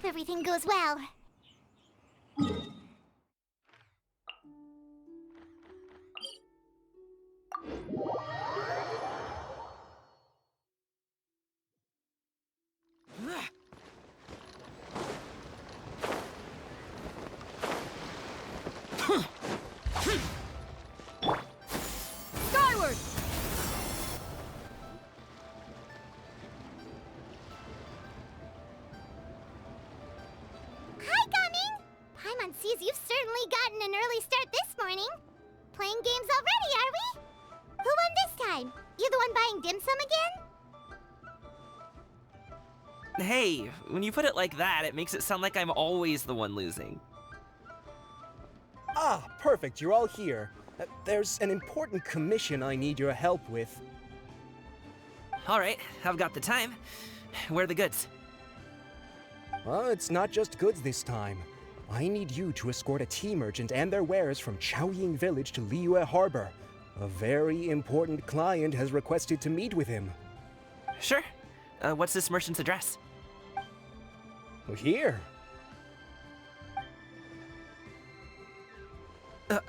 everything goes well. Skyward! Hi, Gaming! Paimon sees you've certainly gotten an early start this morning. Playing games already, are we? Who won this time? You the one buying dim sum again? Hey, when you put it like that, it makes it sound like I'm always the one losing. Ah, perfect, you're all here. There's an important commission I need your help with. Alright, I've got the time. Where are the goods? It's not just goods this time. I need you to escort a tea merchant and their wares from Chaoying Village to Liyue Harbor. A very important client has requested to meet with him. Sure. What's this merchant's address? Here. If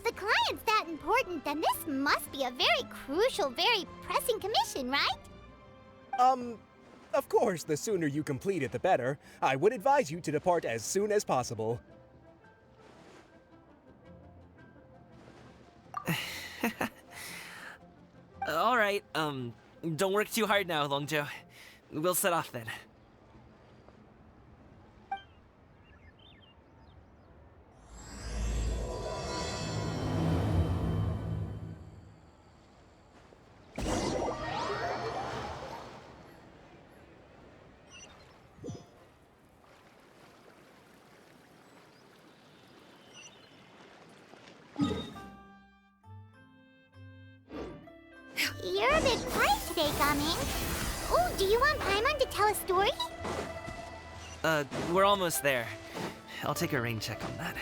the client's that important, then this must be a very crucial, very pressing commission, right? Of course, the sooner you complete it, the better. I would advise you to depart as soon as possible. Alright, don't work too hard now, Longjo. We'll set off then. You're a bit quiet today, Gaming. Oh, do you want Paimon to tell a story? We're almost there. I'll take a rain check on that.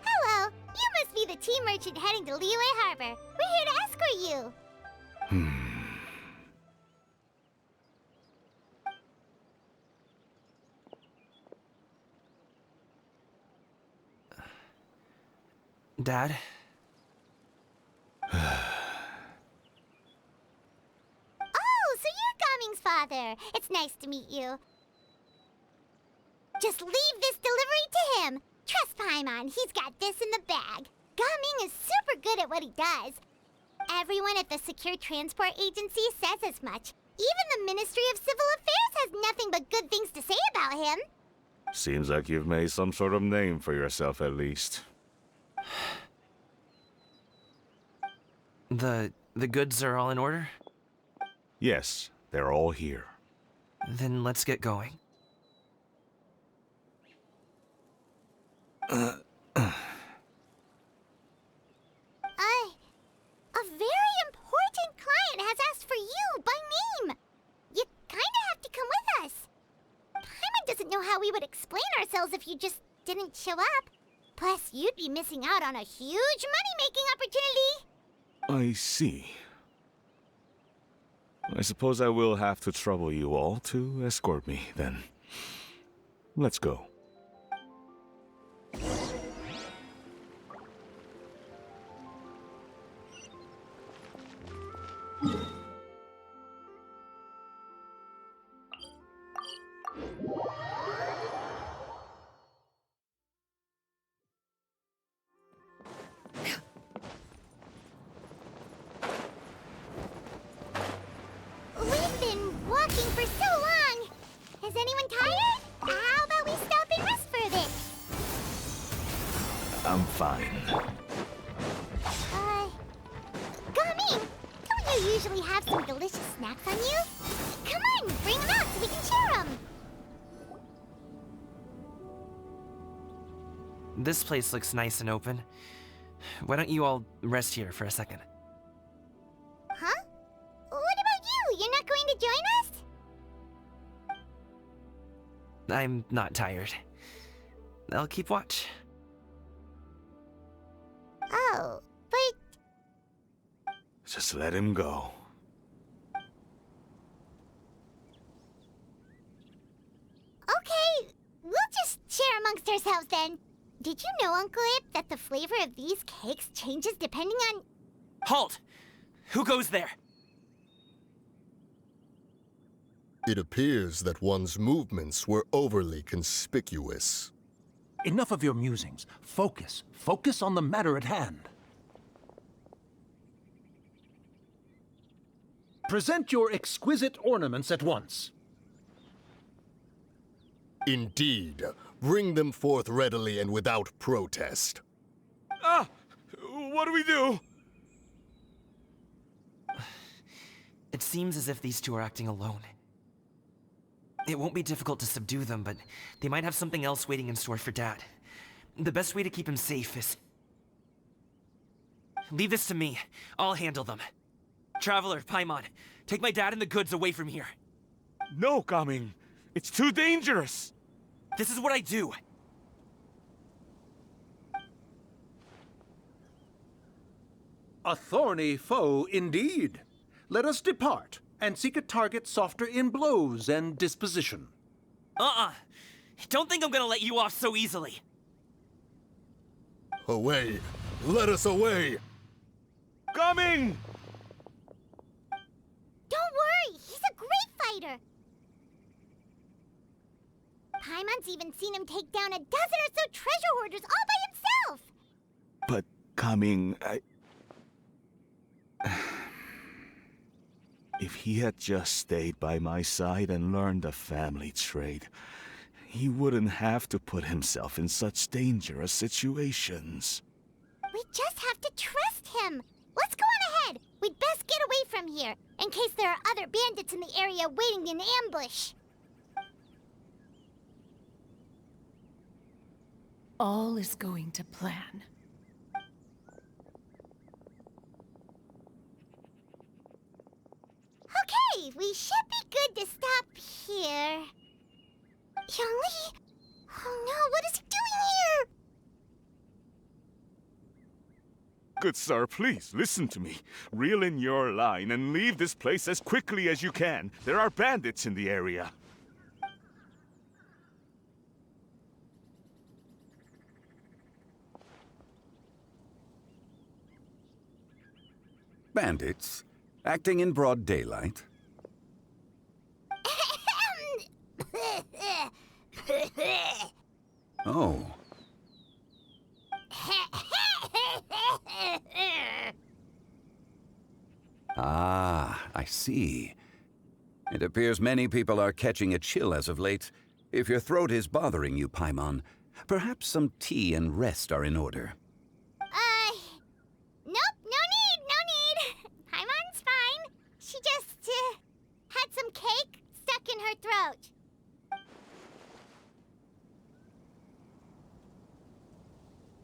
Hello, you must be the tea merchant heading to Liyue Harbor. We're here to escort you. Dad? Oh, so you're Gaming's father. It's nice to meet you. Just leave this delivery to him. Trust Paimon, he's got this in the bag. Gaming is super good at what he does. Everyone at the Secure Transport Agency says as much. Even the Ministry of Civil Affairs has nothing but good things to say about him. Seems like you've made some sort of name for yourself at least. The goods are all in order? Yes, they're all here. Then let's get going. A very important client has asked for you by name. You kinda have to come with us. Paimon doesn't know how we would explain ourselves if you just didn't show up. Plus, you'd be missing out on a huge money-making opportunity. I see. I suppose I will have to trouble you all to escort me, then. Let's go. We've been walking for so long. Is anyone tired? How about we stop and rest for a bit? I'm fine. Gaming, don't you usually have some delicious snacks on you? Come on, bring them out so we can share them. This place looks nice and open. Why don't you all rest here for a second? Huh? What about you? You're not going to join us? I'm not tired. I'll keep watch. Oh, but Just let him go. Okay, we'll just share amongst ourselves then. Did you know, Uncle Ip, that the flavor of these cakes changes depending on... Halt! Who goes there? It appears that one's movements were overly conspicuous. Enough of your musings. Focus. Focus on the matter at hand. Present your exquisite ornaments at once. Indeed. Bring them forth readily and without protest. Ah! What do we do? It seems as if these two are acting alone. It won't be difficult to subdue them, but they might have something else waiting in store for Dad. The best way to keep him safe is... Leave this to me. I'll handle them. Traveler, Paimon, take my dad and the goods away from here. No, Gaming. It's too dangerous. This is what I do. A thorny foe indeed. Let us depart and seek a target softer in blows and disposition. Don't think I'm gonna let you off so easily. Away! Let us away! Coming! Don't worry, he's a great fighter. Paimon's even seen him take down a dozen or so treasure hoarders all by himself. But, Coming, If he had just stayed by my side and learned the family trade, he wouldn't have to put himself in such dangerous situations. We just have to trust him. Let's go on ahead. We'd best get away from here, in case there are other bandits in the area waiting in ambush. All is going to plan. Okay, we should be good to stop here. Yongli? Oh no, what is he doing here? Good sir, please, listen to me. Reel in your line and leave this place as quickly as you can. There are bandits in the area. Bandits? Acting in broad daylight? Oh. Ah, I see. It appears many people are catching a chill as of late. If your throat is bothering you, Paimon, perhaps some tea and rest are in order. Nope, no need. Paimon's fine. She just, had some cake stuck in her throat.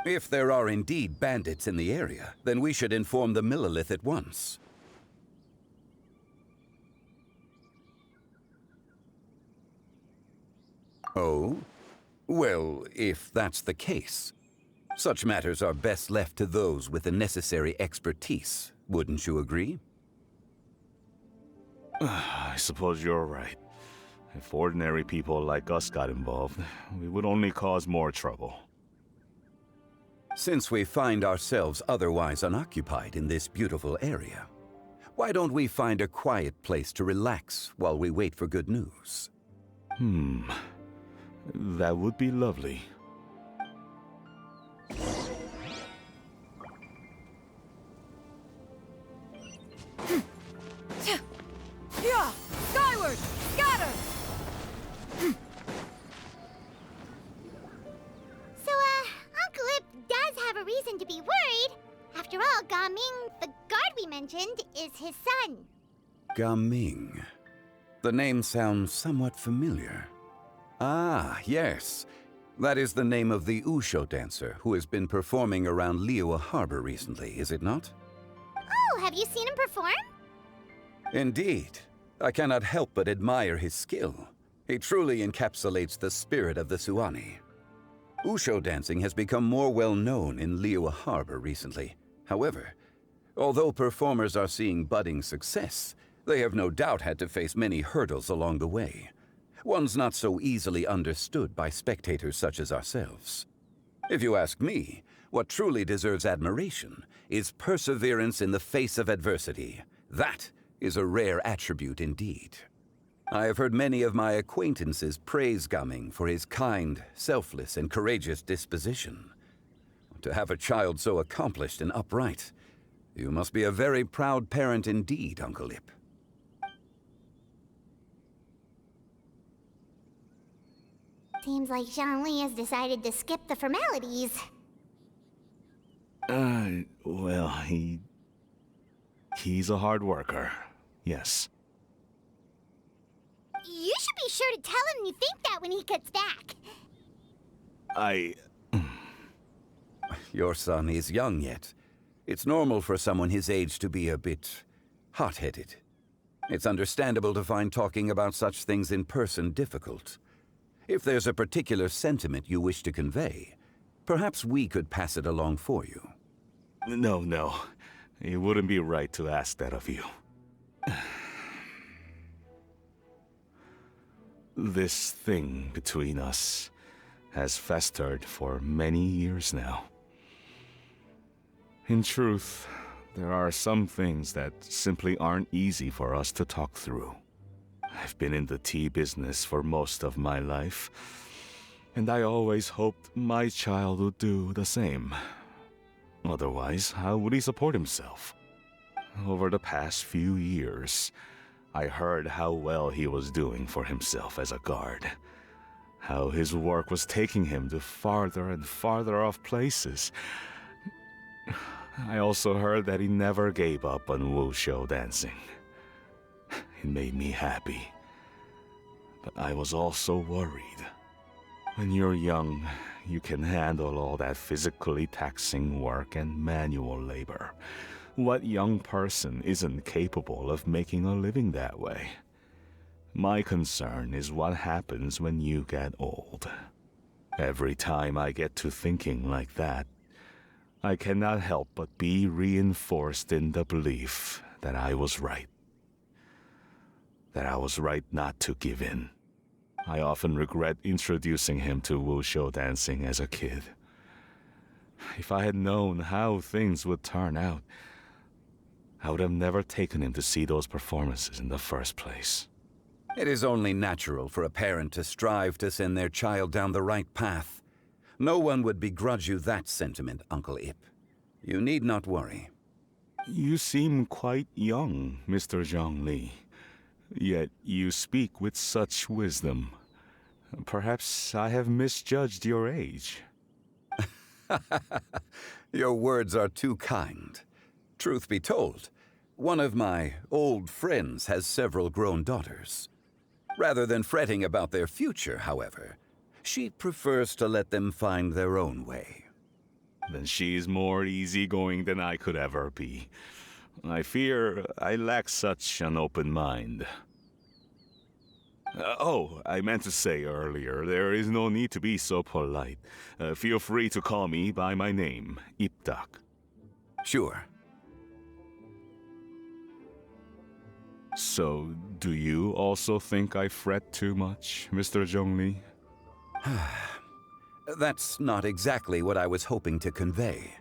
If there are indeed bandits in the area, then we should inform the Millelith at once. Oh? Well, if that's the case, such matters are best left to those with the necessary expertise, wouldn't you agree? I suppose you're right. If ordinary people like us got involved, we would only cause more trouble. Since we find ourselves otherwise unoccupied in this beautiful area, why don't we find a quiet place to relax while we wait for good news? That would be lovely. Yeah! Skyward! Scatter! So, Uncle Ip does have a reason to be worried. After all, Gaming, the guard we mentioned, is his son. Gaming. The name sounds somewhat familiar. Ah, yes. That is the name of the Usho dancer who has been performing around Liyue Harbor recently, is it not? Oh, have you seen him perform? Indeed. I cannot help but admire his skill. He truly encapsulates the spirit of the Suani. Usho dancing has become more well known in Liyue Harbor recently. However, Although performers are seeing budding success, they have no doubt had to face many hurdles along the way. Ones not so easily understood by spectators such as ourselves. If you ask me, what truly deserves admiration is perseverance in the face of adversity. That is a rare attribute indeed. I have heard many of my acquaintances praise Gaming for his kind, selfless, and courageous disposition. To have a child so accomplished and upright, you must be a very proud parent indeed, Uncle Ip. Seems like Zhongli has decided to skip the formalities. Well, he's a hard worker. Yes. You should be sure to tell him you think that when he gets back. Your son is young yet. It's normal for someone his age to be a bit hot-headed. It's understandable to find talking about such things in person difficult. If there's a particular sentiment you wish to convey, perhaps we could pass it along for you. No. It wouldn't be right to ask that of you. This thing between us has festered for many years now. In truth, there are some things that simply aren't easy for us to talk through. I've been in the tea business for most of my life, and I always hoped my child would do the same. Otherwise, how would he support himself? Over the past few years, I heard how well he was doing for himself as a guard. How his work was taking him to farther and farther off places. I also heard that he never gave up on wuxia dancing. It made me happy. But I was also worried. When you're young, you can handle all that physically taxing work and manual labor. What young person isn't capable of making a living that way? My concern is what happens when you get old. Every time I get to thinking like that, I cannot help but be reinforced in the belief that I was right. That I was right not to give in. I often regret introducing him to wuxia dancing as a kid. If I had known how things would turn out, I would have never taken him to see those performances in the first place. It is only natural for a parent to strive to send their child down the right path. No one would begrudge you that sentiment, Uncle Ip. You need not worry. You seem quite young, Mr. Zhongli. Yet you speak with such wisdom. Perhaps I have misjudged your age. Your words are too kind. Truth be told, one of my old friends has several grown daughters. Rather than fretting about their future, however, she prefers to let them find their own way. Then she's more easygoing than I could ever be. I fear I lack such an open mind. I meant to say earlier, there is no need to be so polite. Feel free to call me by my name, Ipdak. Sure. So, do you also think I fret too much, Mr. Zhongli? That's not exactly what I was hoping to convey.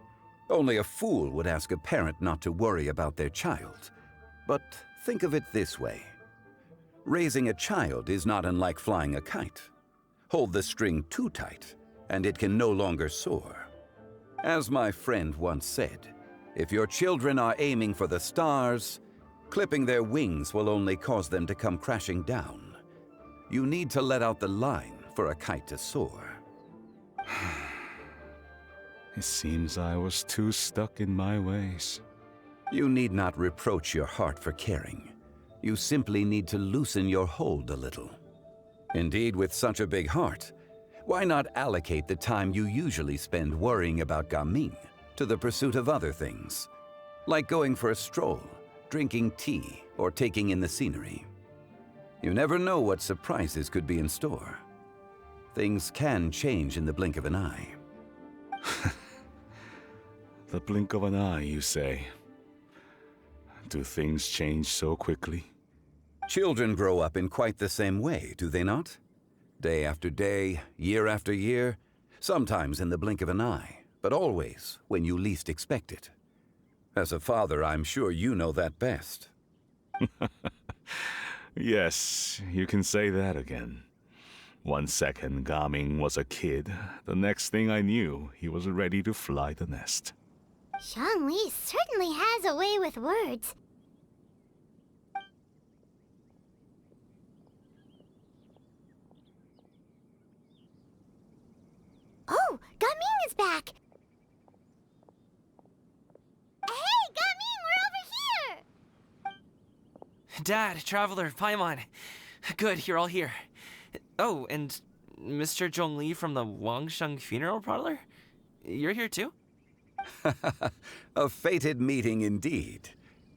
Only a fool would ask a parent not to worry about their child. But think of it this way. Raising a child is not unlike flying a kite. Hold the string too tight, and it can no longer soar. As my friend once said, if your children are aiming for the stars, clipping their wings will only cause them to come crashing down. You need to let out the line for a kite to soar. It seems I was too stuck in my ways. You need not reproach your heart for caring. You simply need to loosen your hold a little. Indeed, with such a big heart, why not allocate the time you usually spend worrying about Gaming to the pursuit of other things, like going for a stroll, drinking tea, or taking in the scenery? You never know what surprises could be in store. Things can change in the blink of an eye. The blink of an eye, you say? Do things change so quickly? Children grow up in quite the same way, do they not? Day after day, year after year, sometimes in the blink of an eye, but always when you least expect it. As a father, I'm sure you know that best. Yes, you can say that again. 1 second Gaming was a kid, the next thing I knew, he was ready to fly the nest. Zhongli certainly has a way with words. Oh, Gaming is back! Hey, Gaming, we're over here! Dad, Traveler, Paimon. Good, you're all here. Oh, and Mr. Zhongli from the Wangsheng Funeral Parlor? You're here too? A fated meeting indeed.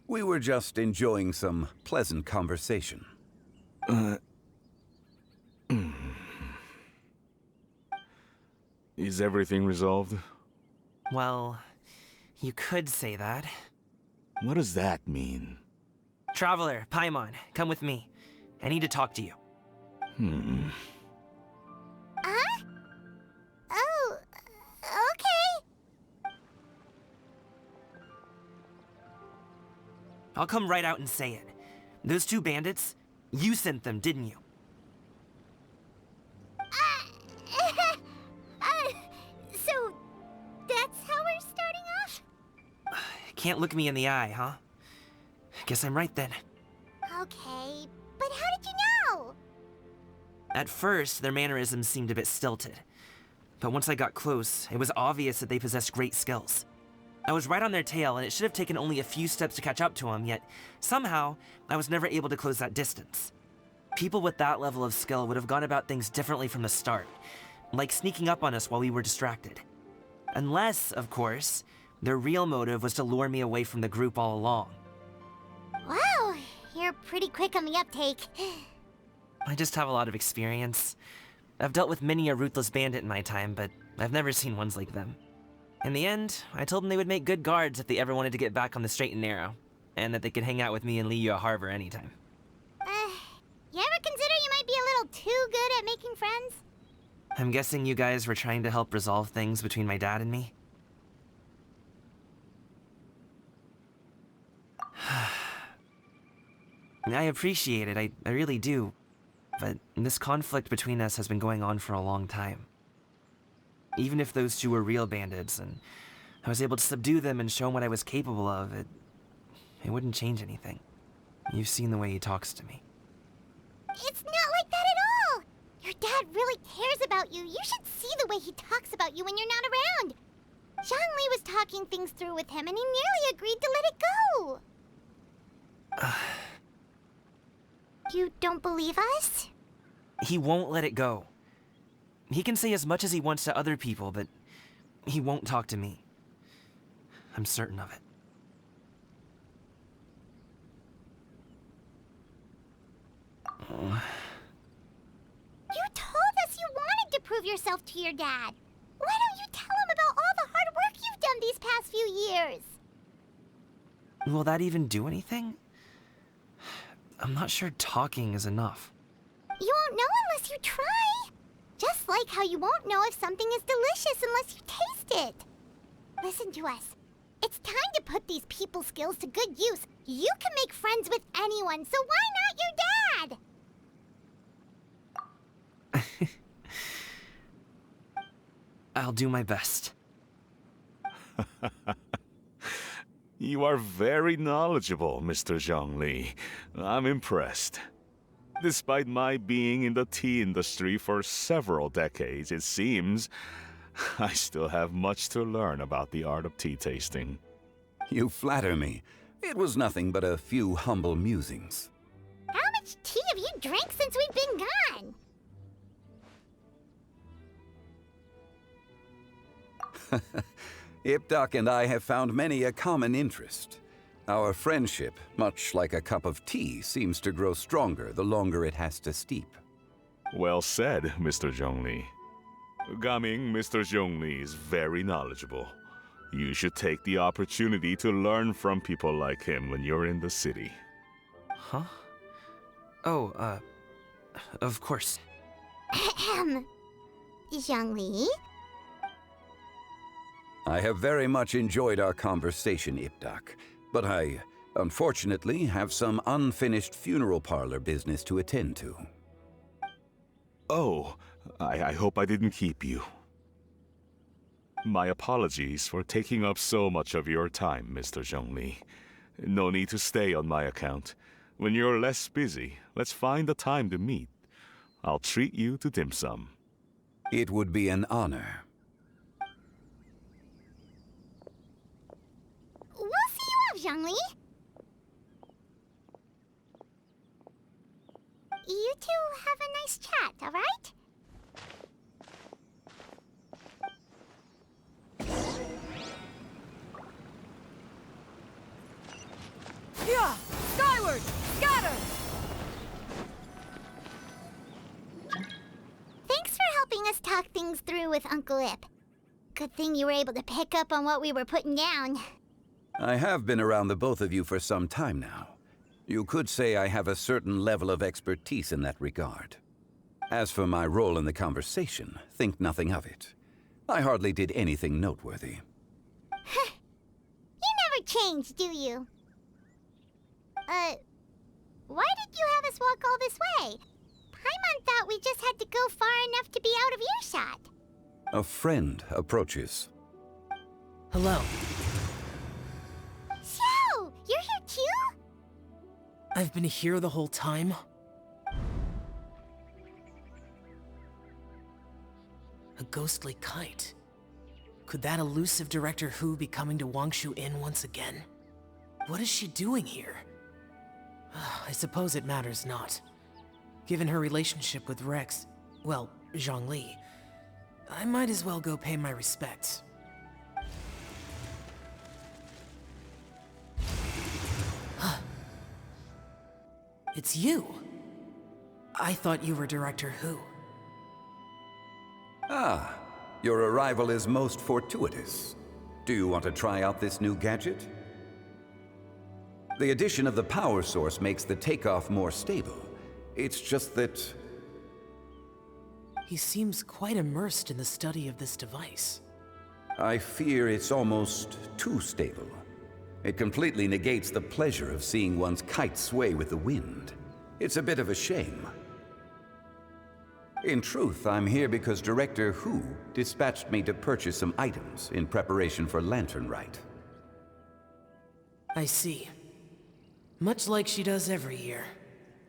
We were just enjoying some pleasant conversation. Is everything resolved? Well, you could say that. What does that mean? Traveler, Paimon, come with me. I need to talk to you. Huh? Oh, okay. I'll come right out and say it. Those two bandits, you sent them, didn't you? So that's how we're starting off? Can't look me in the eye, huh? Guess I'm right then. Okay, but how did you know? At first, their mannerisms seemed a bit stilted. But once I got close, it was obvious that they possessed great skills. I was right on their tail, and it should have taken only a few steps to catch up to them, yet somehow, I was never able to close that distance. People with that level of skill would have gone about things differently from the start, like sneaking up on us while we were distracted. Unless, of course, their real motive was to lure me away from the group all along. Wow, you're pretty quick on the uptake. I just have a lot of experience. I've dealt with many a ruthless bandit in my time, but I've never seen ones like them. In the end, I told them they would make good guards if they ever wanted to get back on the straight and narrow, and that they could hang out with me in miHoYo Harbor anytime. You ever consider you might be a little too good at making friends? I'm guessing you guys were trying to help resolve things between my dad and me? I appreciate it, I really do. But this conflict between us has been going on for a long time. Even if those two were real bandits, and I was able to subdue them and show them what I was capable of, it wouldn't change anything. You've seen the way he talks to me. It's not like that at all! Your dad really cares about you. You should see the way he talks about you when you're not around. Zhongli was talking things through with him, and he nearly agreed to let it go. You don't believe us? He won't let it go. He can say as much as he wants to other people, but he won't talk to me. I'm certain of it. You told us you wanted to prove yourself to your dad. Why don't you tell him about all the hard work you've done these past few years? Will that even do anything? I'm not sure talking is enough. You won't know unless you try. Just like how you won't know if something is delicious unless you taste it. Listen to us. It's time to put these people skills to good use. You can make friends with anyone, so why not your dad? I'll do my best. You are very knowledgeable, Mr. Zhongli. I'm impressed. Despite my being in the tea industry for several decades, it seems I still have much to learn about the art of tea tasting. You flatter me. It was nothing but a few humble musings. How much tea have you drank since we've been gone? Ipdak and I have found many a common interest. Our friendship, much like a cup of tea, seems to grow stronger the longer it has to steep. Well said, Mr. Zhongli. Gaming, Mr. Zhongli is very knowledgeable. You should take the opportunity to learn from people like him when you're in the city. Huh? Oh, of course. Ahem. Zhongli? I have very much enjoyed our conversation, Ipdak, but I, unfortunately, have some unfinished funeral parlor business to attend to. Oh, I hope I didn't keep you. My apologies for taking up so much of your time, Mr. Zhongli. No need to stay on my account. When you're less busy, let's find a time to meet. I'll treat you to dim sum. It would be an honor. We'll see you off, Zhongli. You two have a nice chat, alright? Yeah! Skyward! Scatter! Thanks for helping us talk things through with Uncle Ip. Good thing you were able to pick up on what we were putting down. I have been around the both of you for some time now. You could say I have a certain level of expertise in that regard. As for my role in the conversation, think nothing of it. I hardly did anything noteworthy. You never change, do you? Why did you have us walk all this way? Paimon thought we just had to go far enough to be out of earshot. A friend approaches. Hello. So, you're here too? I've been here the whole time? A ghostly kite. Could that elusive Director Hu be coming to Wangshu Inn once again? What is she doing here? I suppose it matters not. Given her relationship with Rex, well, Zhongli, I might as well go pay my respects. It's you! I thought you were Director Hu. Ah, your arrival is most fortuitous. Do you want to try out this new gadget? The addition of the power source makes the takeoff more stable. It's just that... He seems quite immersed in the study of this device. I fear it's almost too stable. It completely negates the pleasure of seeing one's kite sway with the wind. It's a bit of a shame. In truth, I'm here because Director Hu dispatched me to purchase some items in preparation for Lantern Rite. I see. Much like she does every year.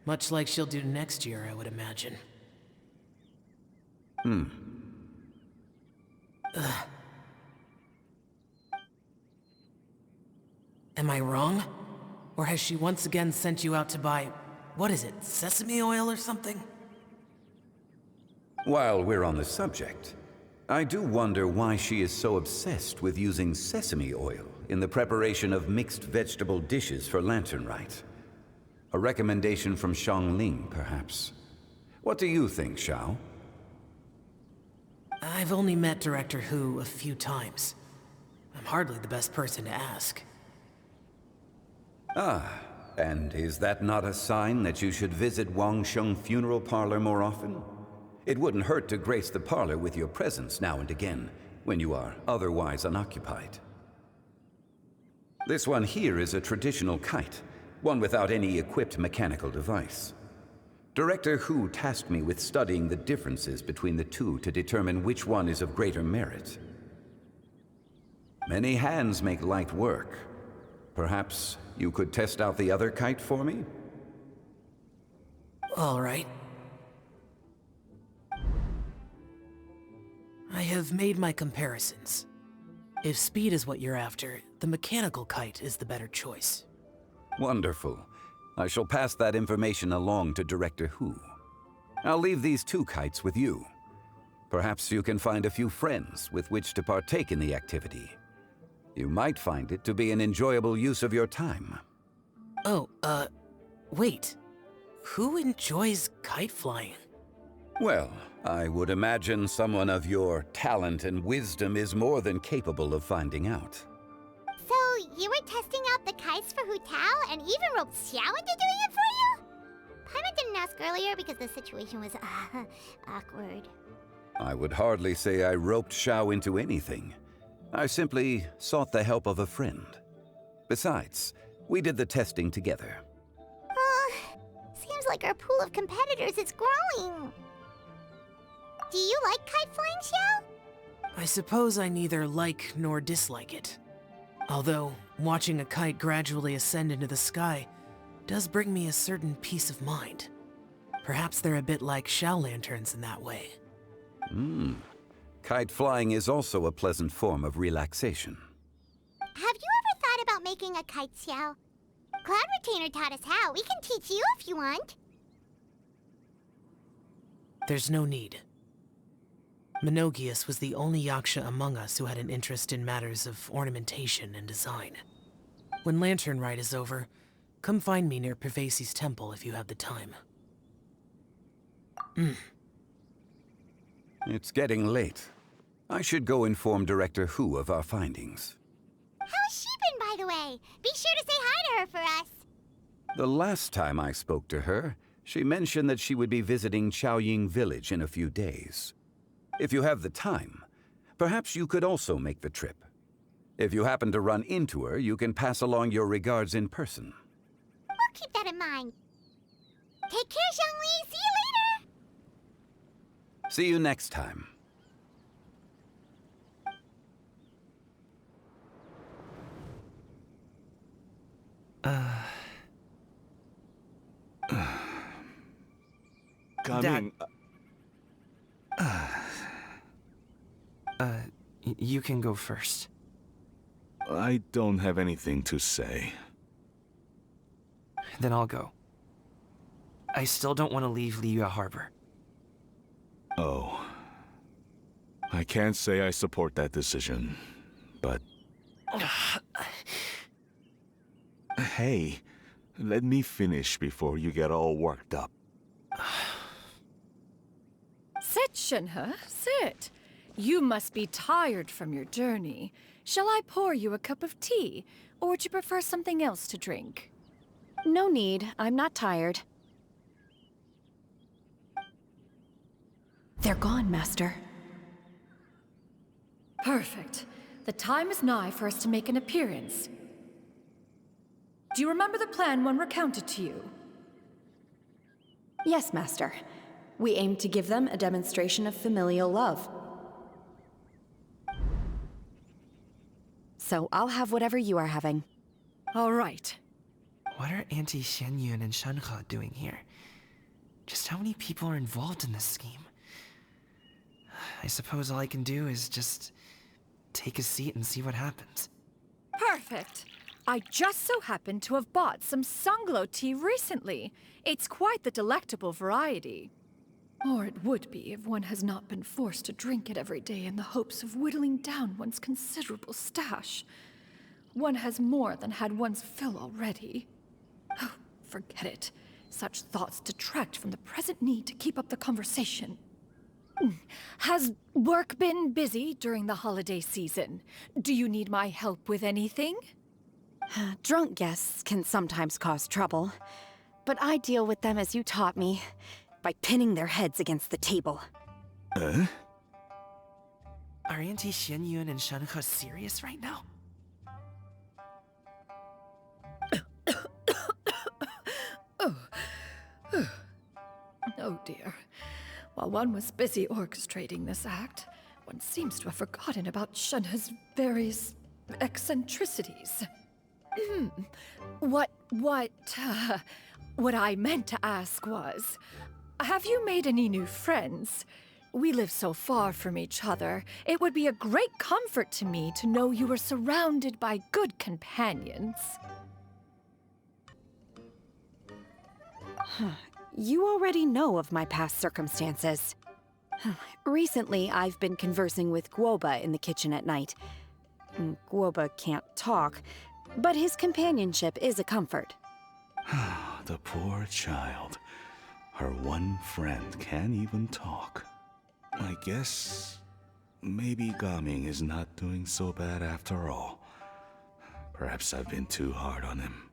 Much like she'll do next year, I would imagine. Am I wrong? Or has she once again sent you out to buy, what is it, sesame oil or something? While we're on the subject, I do wonder why she is so obsessed with using sesame oil in the preparation of mixed vegetable dishes for Lantern Rite. A recommendation from Xiangling, perhaps. What do you think, Xiao? I've only met Director Hu a few times. I'm hardly the best person to ask. Ah, and is that not a sign that you should visit Wangsheng Funeral Parlor more often? It wouldn't hurt to grace the parlor with your presence now and again, when you are otherwise unoccupied. This one here is a traditional kite, one without any equipped mechanical device. Director Hu tasked me with studying the differences between the two to determine which one is of greater merit. Many hands make light work. Perhaps you could test out the other kite for me? All right. I have made my comparisons. If speed is what you're after, the mechanical kite is the better choice. Wonderful. I shall pass that information along to Director Hu. I'll leave these two kites with you. Perhaps you can find a few friends with which to partake in the activity. You might find it to be an enjoyable use of your time. Oh, wait. Who enjoys kite flying? Well, I would imagine someone of your talent and wisdom is more than capable of finding out. So, you were testing out the kites for Hu Tao and even roped Xiao into doing it for you? Paimon didn't ask earlier because the situation was awkward. I would hardly say I roped Xiao into anything. I simply sought the help of a friend. Besides, we did the testing together. Seems like our pool of competitors is growing. Do you like kite flying, Xiao? I suppose I neither like nor dislike it. Although, watching a kite gradually ascend into the sky does bring me a certain peace of mind. Perhaps they're a bit like Xiao lanterns in that way. Kite flying is also a pleasant form of relaxation. Have you ever thought about making a kite, Xiao? Cloud Retainer taught us how. We can teach you if you want. There's no need. Minogius was the only Yaksha among us who had an interest in matters of ornamentation and design. When Lantern Rite is over, come find me near Pervasi's temple if you have the time. It's getting late. I should go inform Director Hu of our findings. How's she been, by the way? Be sure to say hi to her for us. The last time I spoke to her, she mentioned that she would be visiting Chaoying Village in a few days. If you have the time, perhaps you could also make the trip. If you happen to run into her, you can pass along your regards in person. We'll keep that in mind. Take care, Zhongli. See you later. See you next time. Coming. You can go first. I don't have anything to say. Then I'll go. I still don't want to leave Liyue Harbor. Oh. I can't say I support that decision, but... Hey, let me finish before you get all worked up. Sit, Shenhe, sit. You must be tired from your journey. Shall I pour you a cup of tea, or would you prefer something else to drink? No need. I'm not tired. They're gone, Master. Perfect. The time is nigh for us to make an appearance. Do you remember the plan one recounted to you? Yes, Master. We aim to give them a demonstration of familial love. So I'll have whatever you are having. All right. What are Auntie Xianyun and Shenhe doing here? Just how many people are involved in this scheme? I suppose all I can do is just take a seat and see what happens. Perfect. I just so happen to have bought some Sunglow tea recently. It's quite the delectable variety. Or it would be if one has not been forced to drink it every day in the hopes of whittling down one's considerable stash. One has more than had one's fill already. Oh, forget it. Such thoughts detract from the present need to keep up the conversation. Has work been busy during the holiday season? Do you need my help with anything? Drunk guests can sometimes cause trouble, but I deal with them as you taught me, by pinning their heads against the table. Are Auntie Xianyun and Shenhe serious right now? Oh dear. While one was busy orchestrating this act, one seems to have forgotten about Shenhe's various eccentricities. What I meant to ask was, have you made any new friends? We live so far from each other. It would be a great comfort to me to know you were surrounded by good companions. You already know of my past circumstances. Recently, I've been conversing with Guoba in the kitchen at night. Guoba can't talk, but his companionship is a comfort. The poor child. Her one friend can't even talk. I guess maybe Gaming is not doing so bad after all. Perhaps I've been too hard on him.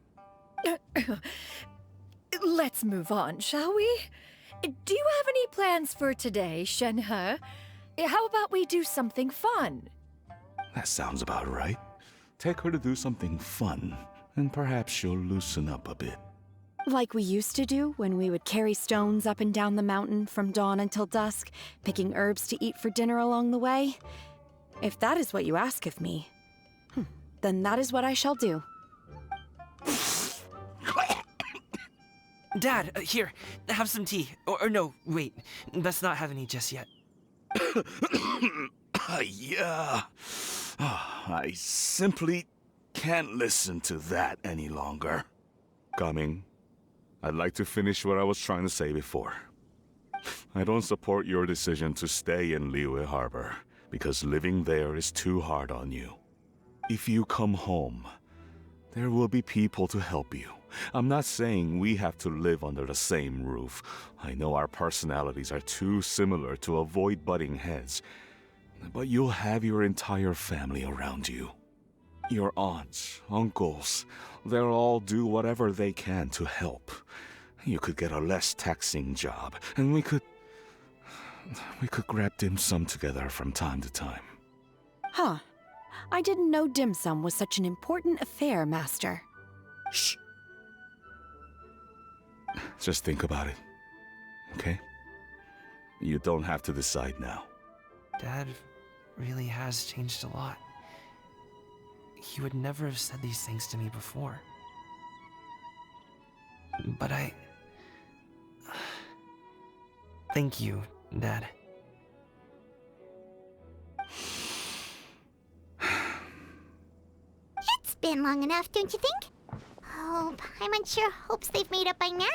Let's move on, shall we? Do you have any plans for today, Shenhe? How about we do something fun? That sounds about right. Take her to do something fun, and perhaps she'll loosen up a bit. Like we used to do when we would carry stones up and down the mountain from dawn until dusk, picking herbs to eat for dinner along the way? If that is what you ask of me, then that is what I shall do. Dad, here, have some tea. Or no, wait, let's not have any just yet. Yeah. I simply can't listen to that any longer. Gaming, I'd like to finish what I was trying to say before. I don't support your decision to stay in Liyue Harbor, because living there is too hard on you. If you come home, there will be people to help you. I'm not saying we have to live under the same roof. I know our personalities are too similar to avoid butting heads. But you'll have your entire family around you. Your aunts, uncles, they'll all do whatever they can to help. You could get a less taxing job, and we could grab dim sum together from time to time. Huh. I didn't know dim sum was such an important affair, Master. Shh. Just think about it, okay? You don't have to decide now. Dad really has changed a lot. He would never have said these things to me before. But thank you, Dad. It's been long enough, don't you think? Oh, Paimon sure hopes they've made up by now.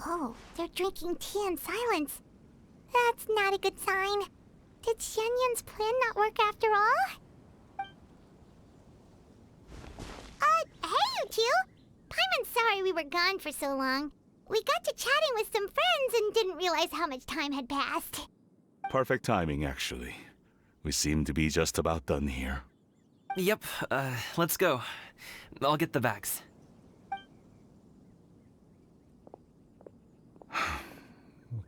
Oh, they're drinking tea in silence. That's not a good sign. Did Xianyun's plan not work after all? Hey, you two! Paimon's sorry we were gone for so long. We got to chatting with some friends and didn't realize how much time had passed. Perfect timing, actually. We seem to be just about done here. Yep, let's go. I'll get the bags.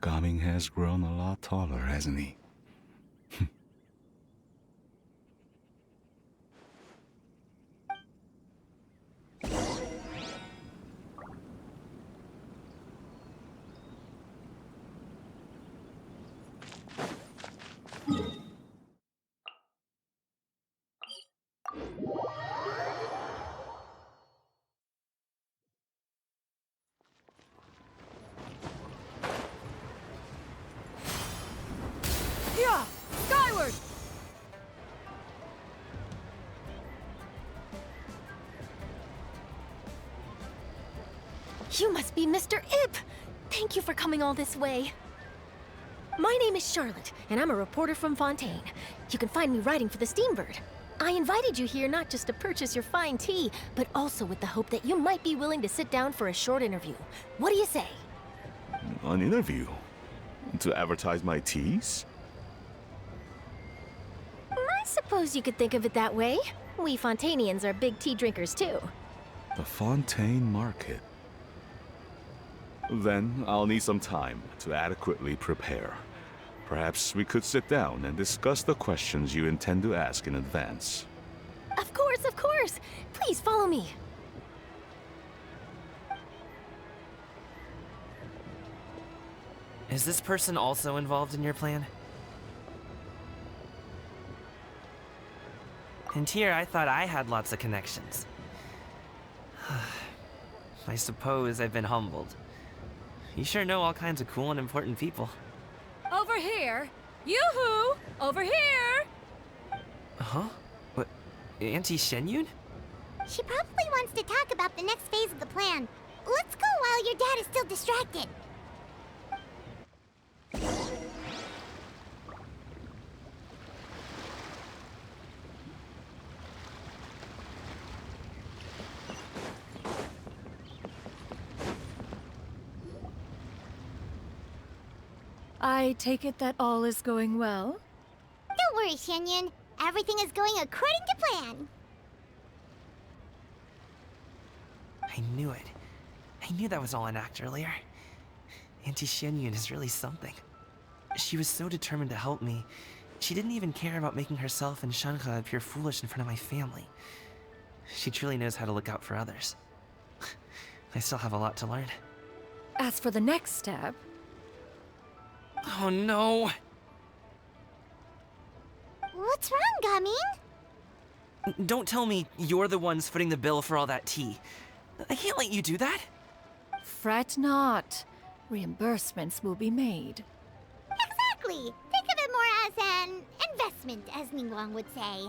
Gaming has grown a lot taller, hasn't he? Yeah! Skyward! You must be Mr. Ip! Thank you for coming all this way. My name is Charlotte, and I'm a reporter from Fontaine. You can find me writing for the Steambird. I invited you here not just to purchase your fine tea, but also with the hope that you might be willing to sit down for a short interview. What do you say? An interview? To advertise my teas? I suppose you could think of it that way. We Fontainians are big tea drinkers too. The Fontaine Market. Then I'll need some time to adequately prepare. Perhaps we could sit down and discuss the questions you intend to ask in advance. Of course, of course! Please follow me. Is this person also involved in your plan? And here I thought I had lots of connections. I suppose I've been humbled. You sure know all kinds of cool and important people. Over here! Yoo-hoo! Over here! Huh? What? Auntie Shenyun? She probably wants to talk about the next phase of the plan. Let's go while your dad is still distracted. I take it that all is going well? Don't worry, Xianyun. Everything is going according to plan. I knew it. I knew that was all an act earlier. Auntie Xianyun is really something. She was so determined to help me. She didn't even care about making herself and Shanhe appear foolish in front of my family. She truly knows how to look out for others. I still have a lot to learn. As for the next step... Oh no! What's wrong, Gaming? Don't tell me you're the ones footing the bill for all that tea. I can't let you do that. Fret not. Reimbursements will be made. Exactly. Think of it more as an investment, as Ningguang would say.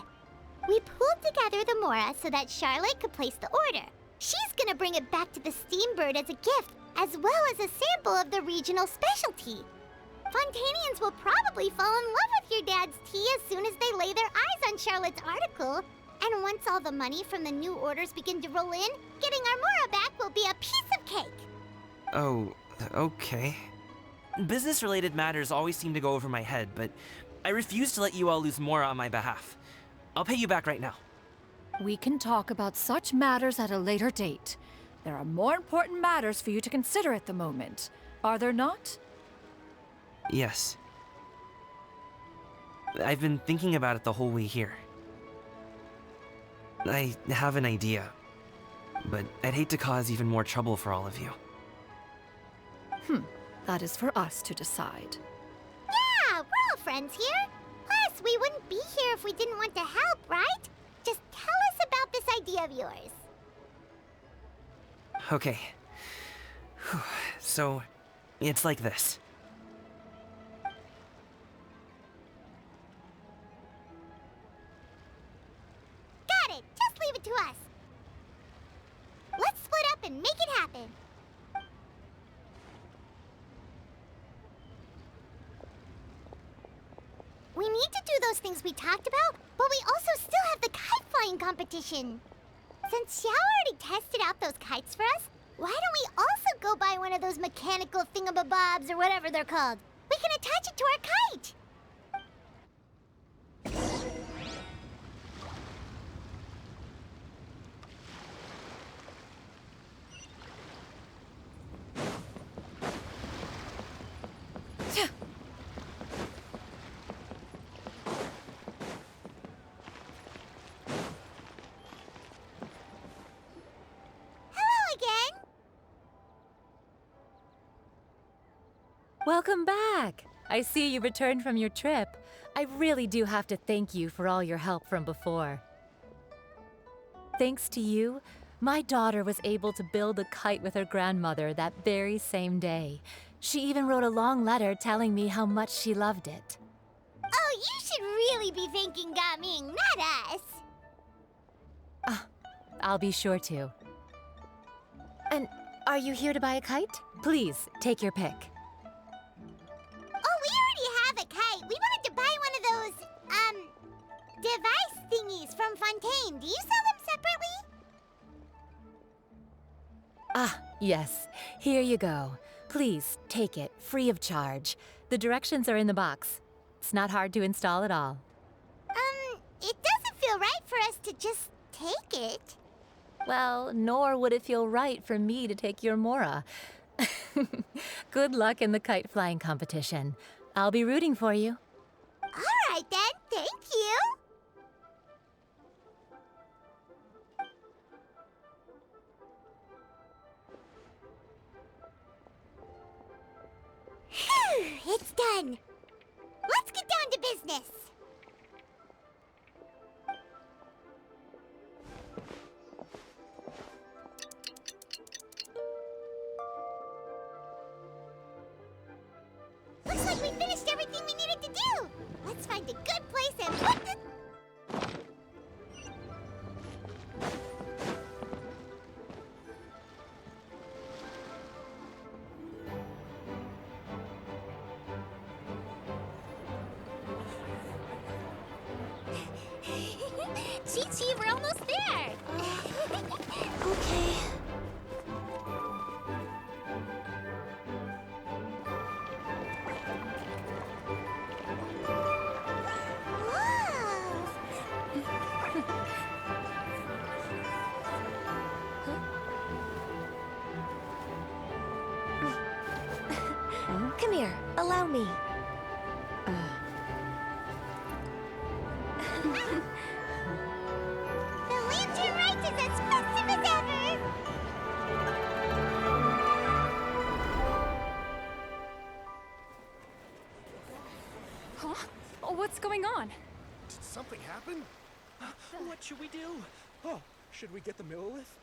We pooled together the Mora so that Charlotte could place the order. She's gonna bring it back to the Steambird as a gift, as well as a sample of the regional specialty. Fontanians will probably fall in love with your dad's tea as soon as they lay their eyes on Charlotte's article. And once all the money from the new orders begin to roll in, getting our Mora back will be a piece of cake. Oh, okay. Business-related matters always seem to go over my head, but I refuse to let you all lose Mora on my behalf. I'll pay you back right now. We can talk about such matters at a later date. There are more important matters for you to consider at the moment, are there not? Yes. I've been thinking about it the whole way here. I have an idea, but I'd hate to cause even more trouble for all of you. That is for us to decide. Yeah, we're all friends here. Plus, we wouldn't be here if we didn't want to help, right? Just tell us about this idea of yours. Okay. So, it's like this. Got it. Just leave it to us. Let's split up and make it happen. We need to do those things we talked about, but we also still have the kite flying competition. Since Xiao already tested out those kites for us, why don't we also go buy one of those mechanical thingamabobs or whatever they're called? We can attach it to our kite. Welcome back! I see you returned from your trip. I really do have to thank you for all your help from before. Thanks to you, my daughter was able to build a kite with her grandmother that very same day. She even wrote a long letter telling me how much she loved it. Oh, you should really be thanking Gaming, not us. I'll be sure to. And are you here to buy a kite? Please, take your pick. Oh, we already have a kite. We wanted to buy one of those, device thingies from Fontaine. Do you sell them separately? Yes. Here you go. Please, take it, free of charge. The directions are in the box. It's not hard to install at all. It doesn't feel right for us to just take it. Well, nor would it feel right for me to take your Mora. Good luck in the kite flying competition. I'll be rooting for you. All right then, thank you. Phew, it's done. Let's get down to business. Looks like we finished everything we needed to do. Let's find a good place and put the... Chi-Chi, we're almost there. Okay. Allow me. The lantern rite is as festive as ever! Huh? Oh, what's going on? Did something happen? What should we do? Oh, should we get the Millilith?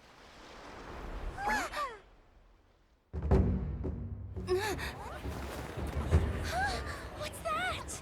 What's that?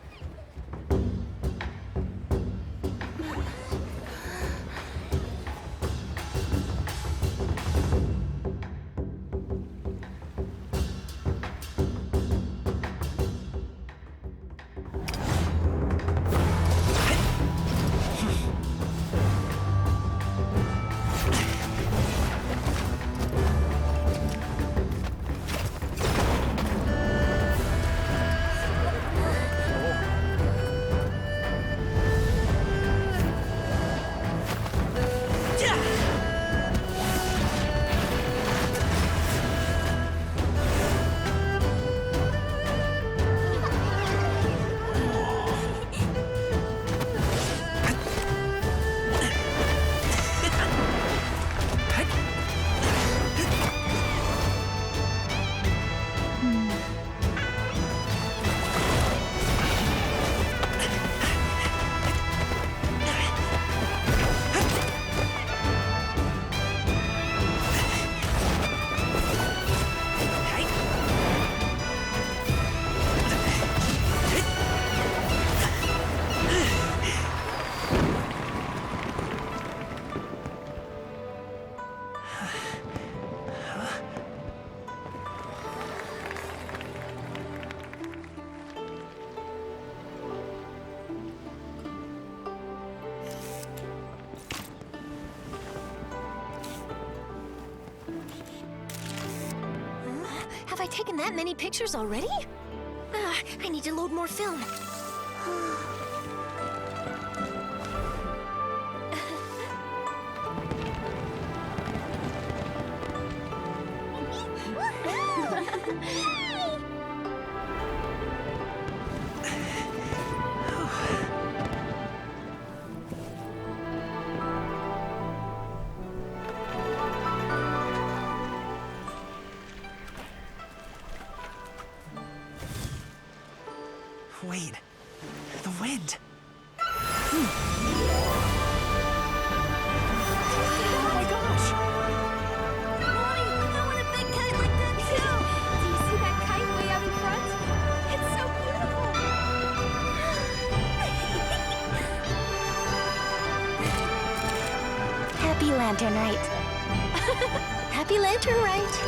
Have I taken that many pictures already? I need to load more film. Wait, the wind. Oh my gosh! Mommy, I want a big kite like that too! Do you see that kite way out in front? It's so beautiful! Happy Lantern Rite. Happy Lantern Rite!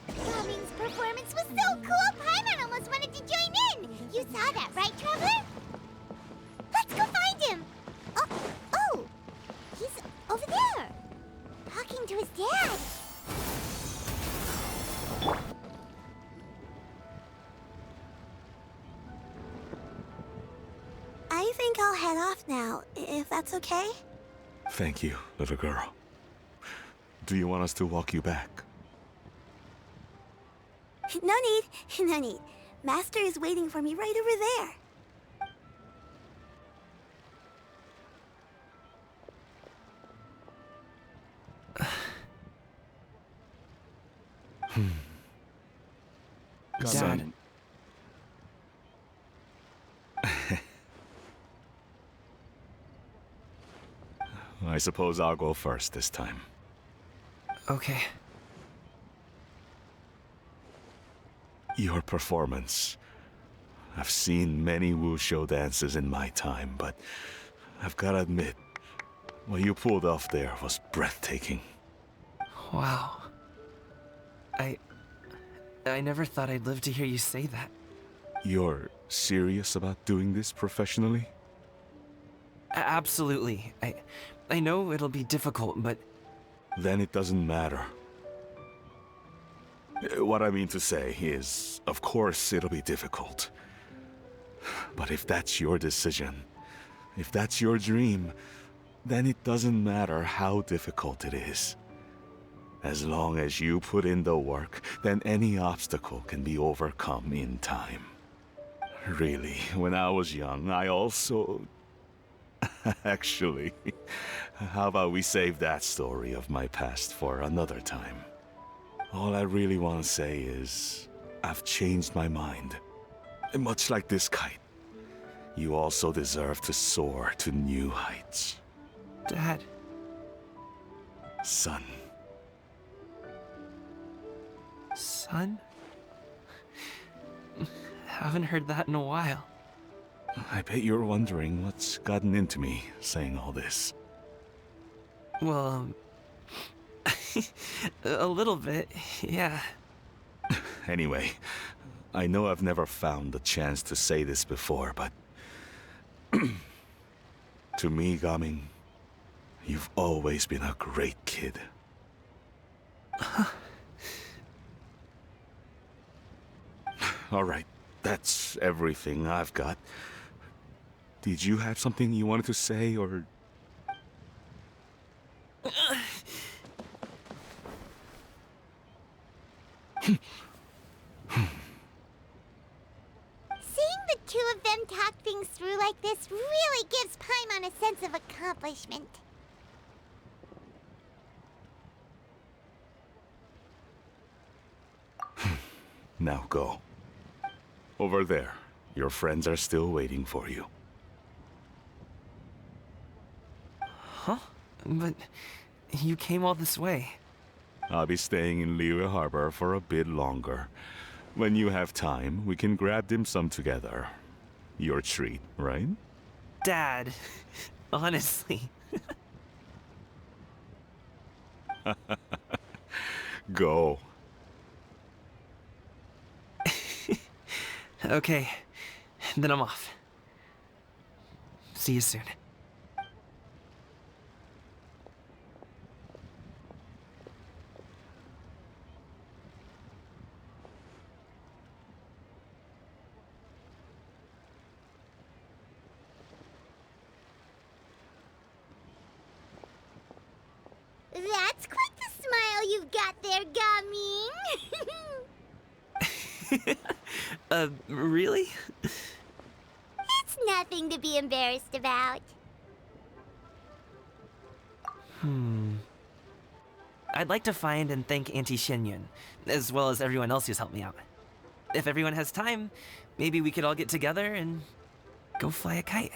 Bobbing's performance was so cool, Paimon almost wanted to join in! You saw that, right, Traveler? Let's go find him! Oh! He's over there! Talking to his dad! I think I'll head off now, if that's okay? Thank you, little girl. Do you want us to walk you back? No need. Master is waiting for me right over there. Dad. I suppose I'll go first this time. Okay. Your performance. I've seen many wuxia dances in my time, but I've gotta admit, what you pulled off there was breathtaking. Wow. I never thought I'd live to hear you say that. You're serious about doing this professionally? Absolutely. I know it'll be difficult, but... Then it doesn't matter. What I mean to say is, of course it'll be difficult. But if that's your decision, if that's your dream, then it doesn't matter how difficult it is. As long as you put in the work, then any obstacle can be overcome in time. Really, when I was young, I also... Actually, how about we save that story of my past for another time? All I really want to say is, I've changed my mind. And much like this kite, you also deserve to soar to new heights. Dad. Son. Son? Haven't heard that in a while. I bet you're wondering what's gotten into me saying all this. Well, a little bit, yeah. Anyway, I know I've never found the chance to say this before, but... to me, Gaming, you've always been a great kid. Alright, that's everything I've got. Did you have something you wanted to say, or... Seeing the two of them talk things through like this really gives Paimon a sense of accomplishment. Now go. Over there. Your friends are still waiting for you. Huh? But you came all this way. I'll be staying in Liyue Harbor for a bit longer. When you have time, we can grab dim sum together. Your treat, right? Dad, honestly. Go. Okay, then I'm off. See you soon. That's quite the smile you've got there, Gaming. Really? It's nothing to be embarrassed about. I'd like to find and thank Auntie Xinyun, as well as everyone else who's helped me out. If everyone has time, maybe we could all get together and go fly a kite.